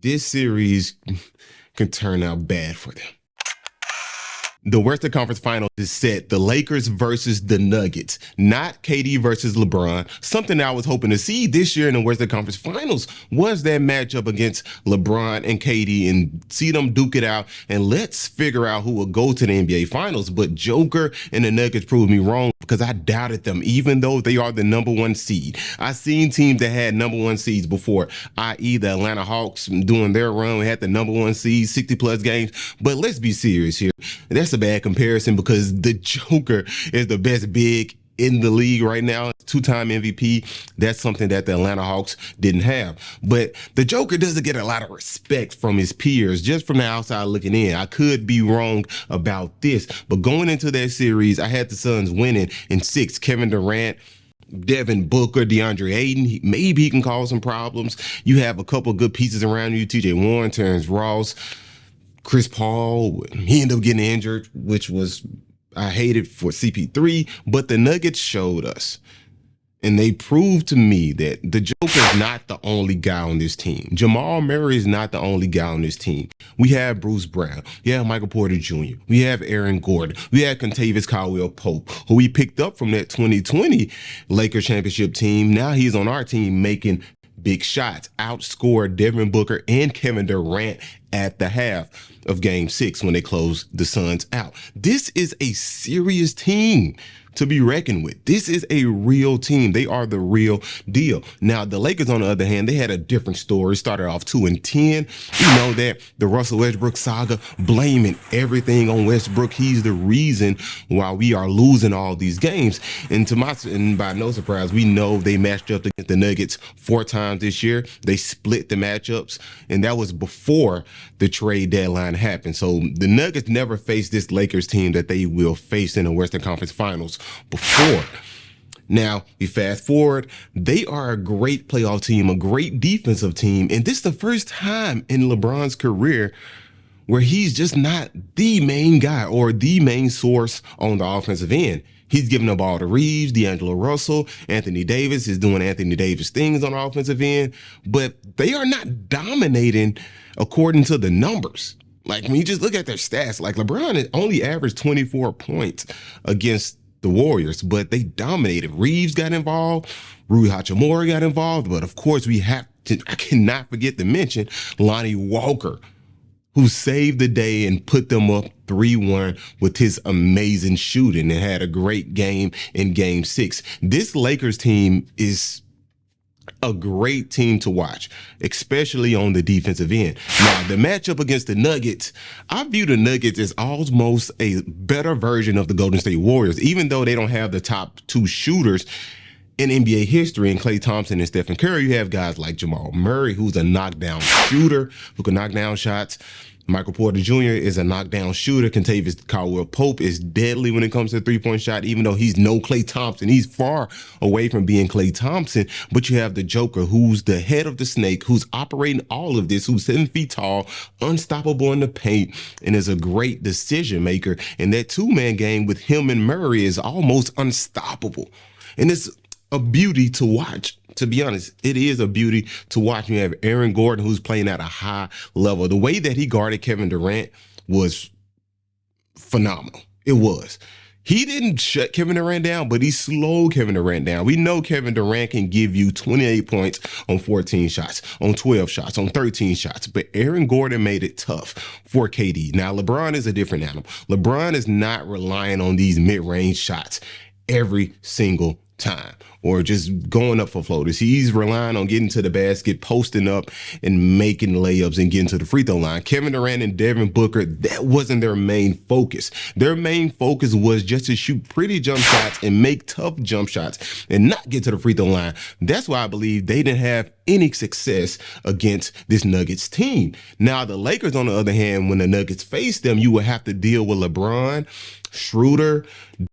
this series can turn out bad for them. The Western Conference Finals is set. The Lakers versus the Nuggets, not KD versus LeBron. Something I was hoping to see this year in the Western Conference Finals was that matchup against LeBron and KD and see them duke it out. And let's figure out who will go to the NBA Finals. But Joker and the Nuggets proved me wrong because I doubted them, even though they are the #1 seed. I've seen teams that had #1 seeds before, i.e. the Atlanta Hawks doing their run. We had the #1 seed, 60-plus games. But let's be serious here. That's a bad comparison because the Joker is the best big in the league right now, 2-time MVP. That's something that the Atlanta Hawks didn't have. But the Joker doesn't get a lot of respect from his peers, just from the outside looking in. I could be wrong about this, but going into that series, I had the Suns winning in 6. Kevin Durant, Devin Booker, DeAndre Ayton, maybe he can cause some problems. You have a couple good pieces around you, TJ Warren, Terrence Ross, Chris Paul. He ended up getting injured, which was, I hated for CP3, but the Nuggets showed us. And they proved to me that the Joker is not the only guy on this team. Jamal Murray is not the only guy on this team. We have Bruce Brown. We have Michael Porter Jr. We have Aaron Gordon. We have Kentavious Caldwell-Pope, who we picked up from that 2020 Lakers championship team. Now he's on our team making big shots, outscored Devin Booker and Kevin Durant at the half of Game 6 when they closed the Suns out. This is a serious team to be reckoned with. This is a real team. They are the real deal. Now, the Lakers, on the other hand, they had a different story. Started off 2-10. You know that the Russell Westbrook saga, blaming everything on Westbrook. He's the reason why we are losing all these games. And by no surprise, we know they matched up against the Nuggets 4 times this year. They split the matchups, and that was before the trade deadline happened. So the Nuggets never faced this Lakers team that they will face in the Western Conference Finals before. Now, we fast forward, they are a great playoff team, a great defensive team, and this is the first time in LeBron's career where he's just not the main guy or the main source on the offensive end. He's giving the ball to Reeves, D'Angelo Russell, Anthony Davis is doing Anthony Davis things on the offensive end, but they are not dominating according to the numbers. Like, when you just look at their stats, like LeBron only averaged 24 points against the Warriors, but they dominated. Reeves got involved. Rui Hachimura got involved. But of course, I cannot forget to mention Lonnie Walker, who saved the day and put them up 3-1 with his amazing shooting and had a great game in Game 6. This Lakers team is a great team to watch, especially on the defensive end. Now, the matchup against the Nuggets, I view the Nuggets as almost a better version of the Golden State Warriors, even though they don't have the top 2 shooters in NBA history, in Klay Thompson and Stephen Curry. You have guys like Jamal Murray, who's a knockdown shooter, who can knock down shots. Michael Porter Jr. is a knockdown shooter. Kentavious Caldwell-Pope is deadly when it comes to the three-point shot, even though he's no Klay Thompson. He's far away from being Klay Thompson. But you have the Joker, who's the head of the snake, who's operating all of this, who's 7 feet tall, unstoppable in the paint, and is a great decision maker. And that 2-man game with him and Murray is almost unstoppable. And it's a beauty to watch. To be honest, it is a beauty to watch. You have Aaron Gordon, who's playing at a high level. The way that he guarded Kevin Durant was phenomenal. It was. He didn't shut Kevin Durant down, but he slowed Kevin Durant down. We know Kevin Durant can give you 28 points on 14 shots, on 12 shots, on 13 shots. But Aaron Gordon made it tough for KD. Now, LeBron is a different animal. LeBron is not relying on these mid-range shots every single time or just going up for floaters. He's relying on getting to the basket, posting up, and making layups and getting to the free throw line. Kevin Durant and Devin Booker, that wasn't their main focus. Their main focus was just to shoot pretty jump shots and make tough jump shots and not get to the free throw line. That's why I believe they didn't have any success against this Nuggets team. Now, the Lakers, on the other hand, when the Nuggets faced them, you would have to deal with LeBron, Schroeder,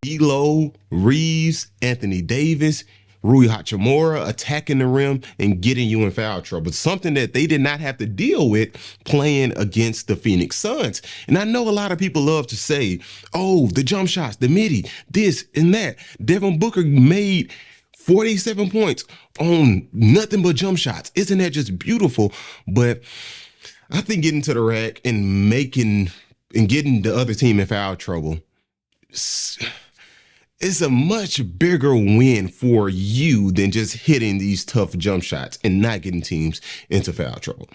D'Lo, Reeves, Anthony Davis, Rui Hachimura attacking the rim and getting you in foul trouble. Something that they did not have to deal with playing against the Phoenix Suns. And I know a lot of people love to say, oh, the jump shots, the midi, this and that. Devin Booker made 47 points on nothing but jump shots. Isn't that just beautiful? But I think getting to the rack and getting the other team in foul trouble is a much bigger win for you than just hitting these tough jump shots and not getting teams into foul trouble.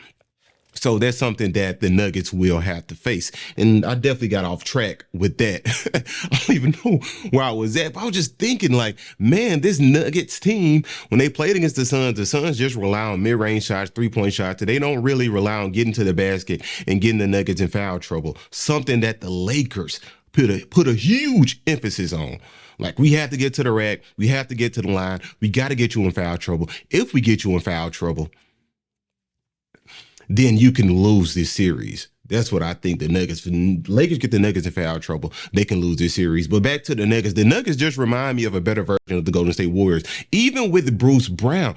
So that's something that the Nuggets will have to face. And I definitely got off track with that. I don't even know where I was at, but I was just thinking like, man, this Nuggets team, when they played against the Suns just rely on mid-range shots, three-point shots. They don't really rely on getting to the basket and getting the Nuggets in foul trouble. Something that the Lakers put a huge emphasis on. Like, we have to get to the rack. We have to get to the line. We got to get you in foul trouble. If we get you in foul trouble, then you can lose this series. That's what I think. Lakers get the Nuggets in foul trouble, they can lose this series. But back to the Nuggets just remind me of a better version of the Golden State Warriors. Even with Bruce Brown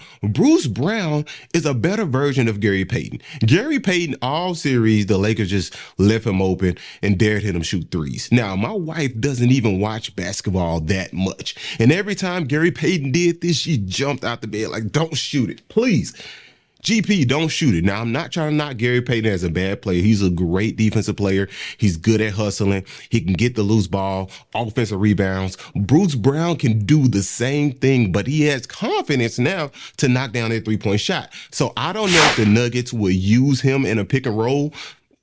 is a better version of Gary Payton. Gary Payton, all series, the Lakers just left him open and dared him shoot threes. Now, my wife doesn't even watch basketball that much. And every time Gary Payton did this, she jumped out the bed like, don't shoot it, please. GP, don't shoot it. Now, I'm not trying to knock Gary Payton as a bad player. He's a great defensive player. He's good at hustling. He can get the loose ball, offensive rebounds. Bruce Brown can do the same thing, but he has confidence now to knock down that three-point shot. So I don't know if the Nuggets will use him in a pick and roll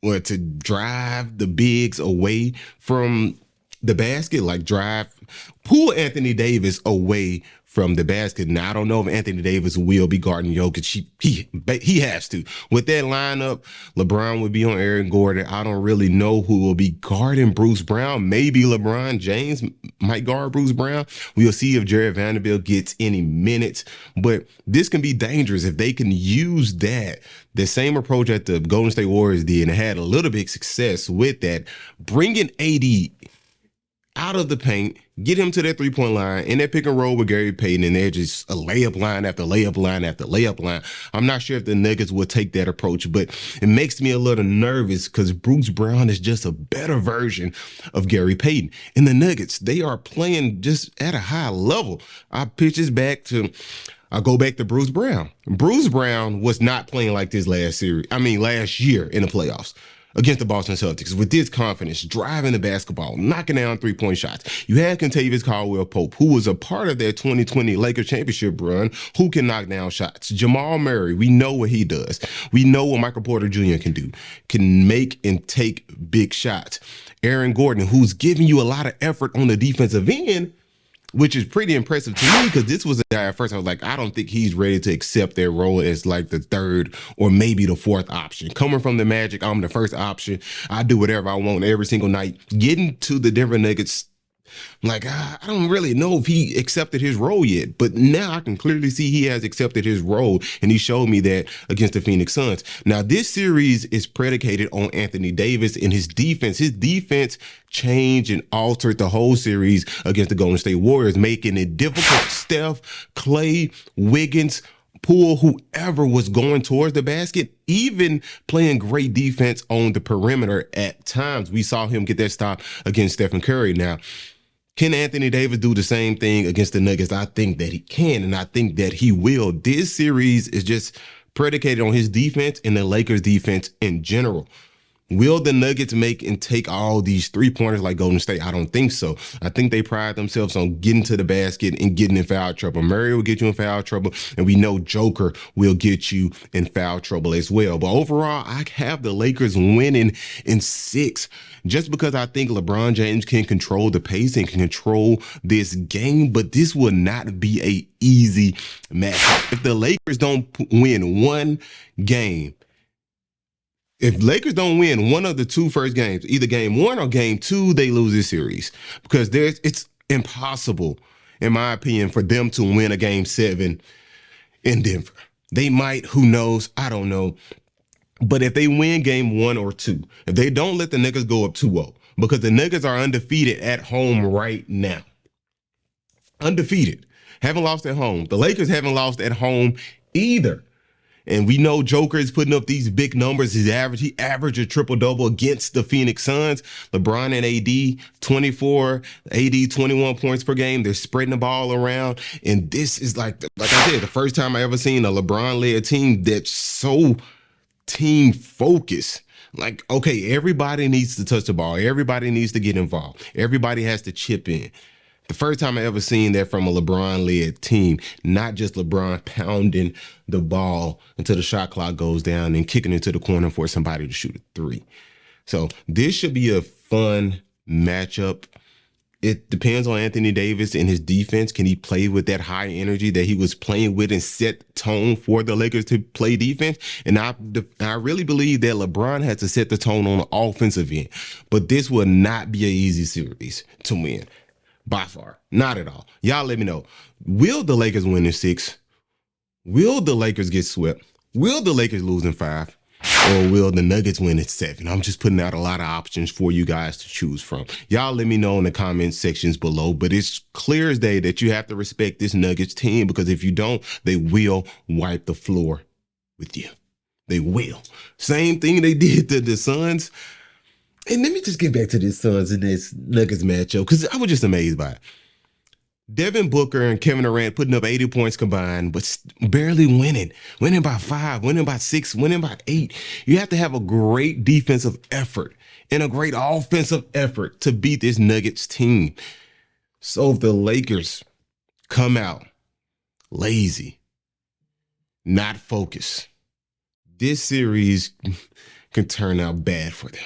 or to drive the bigs away from the basket, like pull Anthony Davis away from the basket. Now, I don't know if Anthony Davis will be guarding Jokic. He has to. With that lineup, LeBron would be on Aaron Gordon. I don't really know who will be guarding Bruce Brown. Maybe LeBron James might guard Bruce Brown. We'll see if Jared Vanderbilt gets any minutes. But this can be dangerous if they can use that. The same approach that the Golden State Warriors did and had a little bit of success with that. Bringing AD out of the paint, get him to that three-point line, in that pick and roll with Gary Payton, and they're just a layup line after layup line after layup line. I'm not sure if the Nuggets will take that approach, but it makes me a little nervous because Bruce Brown is just a better version of Gary Payton. And the Nuggets, they are playing just at a high level. I go back to Bruce Brown. Bruce Brown was not playing like this last year in the playoffs against the Boston Celtics with this confidence, driving the basketball, knocking down three-point shots. You had Kentavious Caldwell-Pope, who was a part of that 2020 Lakers championship run, who can knock down shots. Jamal Murray, we know what he does. We know what Michael Porter Jr. can do, can make and take big shots. Aaron Gordon, who's giving you a lot of effort on the defensive end, which is pretty impressive to me because this was a guy at first I was like, I don't think he's ready to accept that role as like the third or maybe the fourth option. Coming from the Magic, I'm the first option. I do whatever I want every single night. Getting to the Denver Nuggets, like, I don't really know if he accepted his role yet, but now I can clearly see he has accepted his role, and he showed me that against the Phoenix Suns. Now, this series is predicated on Anthony Davis and his defense. His defense changed and altered the whole series against the Golden State Warriors, making it difficult. Steph, Clay, Wiggins, Poole, whoever was going towards the basket, even playing great defense on the perimeter at times. We saw him get that stop against Stephen Curry. Now, can Anthony Davis do the same thing against the Nuggets? I think that he can, and I think that he will. This series is just predicated on his defense and the Lakers' defense in general. Will the Nuggets make and take all these three-pointers like Golden State? I don't think so. I think they pride themselves on getting to the basket and getting in foul trouble. Murray will get you in foul trouble, and we know Joker will get you in foul trouble as well. But overall, I have the Lakers winning in 6 just because I think LeBron James can control the pace and can control this game, but this will not be an easy matchup. If the Lakers don't win one game, if Lakers don't win one of the 2 first games, either game 1 or game 2, they lose this series because it's impossible, in my opinion, for them to win a game 7 in Denver. They might, who knows? I don't know. But if they win game 1 or 2, if they don't let the Nuggets go up 2-0, because the Nuggets are undefeated at home right now. Undefeated. Haven't lost at home. The Lakers haven't lost at home either. And we know Joker is putting up these big numbers. He averaged a triple-double against the Phoenix Suns. LeBron and AD, 24, AD 21 points per game. They're spreading the ball around. And this is like I said, the first time I ever seen a LeBron-led team that's so team focus. Like, okay, everybody needs to touch the ball. Everybody needs to get involved. Everybody has to chip in. The first time I ever seen that from a LeBron-led team, not just LeBron pounding the ball until the shot clock goes down and kicking into the corner for somebody to shoot a three. So this should be a fun matchup. It depends on Anthony Davis and his defense. Can he play with that high energy that he was playing with and set tone for the Lakers to play defense? And I really believe that LeBron has to set the tone on the offensive end. But this will not be an easy series to win. By far. Not at all. Y'all let me know. Will the Lakers win in 6? Will the Lakers get swept? Will the Lakers lose in 5? Or will the Nuggets win at 7? I'm just putting out a lot of options for you guys to choose from. Y'all let me know in the comment sections below. But it's clear as day that you have to respect this Nuggets team, because if you don't, they will wipe the floor with you. They will. Same thing they did to the Suns. And let me just get back to this Suns and this Nuggets matchup, because I was just amazed by it. Devin Booker and Kevin Durant putting up 80 points combined, but barely winning. Winning by 5, winning by 6, winning by 8. You have to have a great defensive effort and a great offensive effort to beat this Nuggets team. So if the Lakers come out lazy, not focused, this series can turn out bad for them.